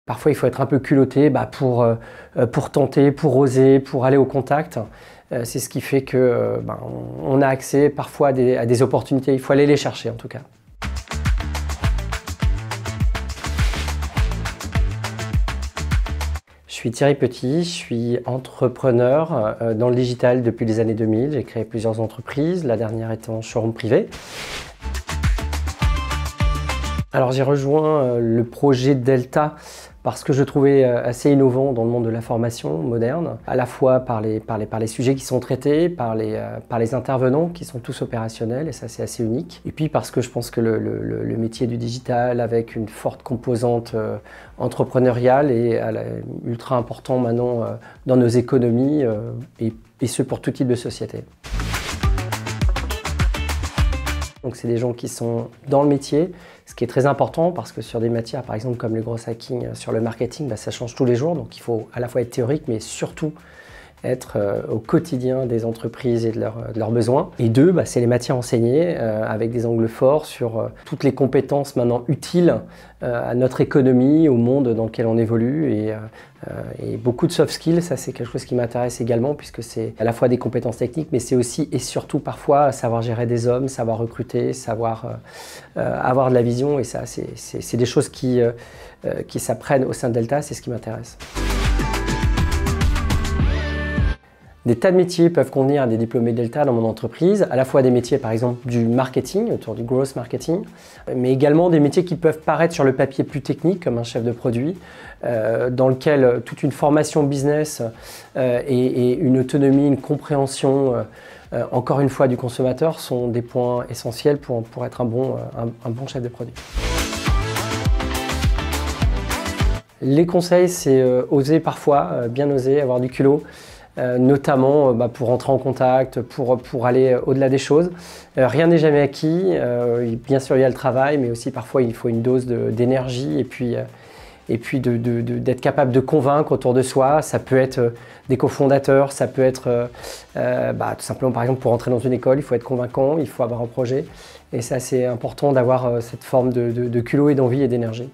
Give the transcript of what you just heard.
Parfois, il faut être un peu culotté pour tenter, pour oser, pour aller au contact. C'est ce qui fait que on a accès parfois à des opportunités. Il faut aller les chercher en tout cas. Je suis Thierry Petit, je suis entrepreneur dans le digital depuis les années 2000. J'ai créé plusieurs entreprises, la dernière étant Showroom Privé. Alors j'ai rejoint le projet Delta parce que je trouvais assez innovant dans le monde de la formation moderne, à la fois par les sujets qui sont traités, par les intervenants qui sont tous opérationnels, et ça c'est assez unique. Et puis parce que je pense que le métier du digital, avec une forte composante entrepreneuriale, est ultra important maintenant dans nos économies, et ce pour tout type de société. Donc c'est des gens qui sont dans le métier, ce qui est très important parce que sur des matières par exemple comme le gros hacking sur le marketing, ça change tous les jours, donc il faut à la fois être théorique mais surtout être au quotidien des entreprises et de leurs besoins. Et deux, c'est les matières enseignées avec des angles forts sur toutes les compétences maintenant utiles à notre économie, au monde dans lequel on évolue, et beaucoup de soft skills. Ça c'est quelque chose qui m'intéresse également puisque c'est à la fois des compétences techniques mais c'est aussi et surtout parfois savoir gérer des hommes, savoir recruter, savoir avoir de la vision, et ça c'est des choses qui s'apprennent au sein de Delta, c'est ce qui m'intéresse. Des tas de métiers peuvent convenir à des diplômés Delta dans mon entreprise, à la fois des métiers par exemple du marketing, autour du growth marketing, mais également des métiers qui peuvent paraître sur le papier plus techniques, comme un chef de produit, dans lequel toute une formation business et une autonomie, une compréhension, encore une fois, du consommateur sont des points essentiels pour être un bon chef de produit. Les conseils, c'est oser parfois, bien oser, avoir du culot. Notamment pour rentrer en contact, pour aller au-delà des choses. Rien n'est jamais acquis, bien sûr il y a le travail, mais aussi parfois il faut une dose d'énergie et puis d'être capable de convaincre autour de soi. Ça peut être des cofondateurs, ça peut être tout simplement par exemple pour rentrer dans une école, il faut être convaincant, il faut avoir un projet, et ça c'est important d'avoir cette forme de culot et d'envie et d'énergie.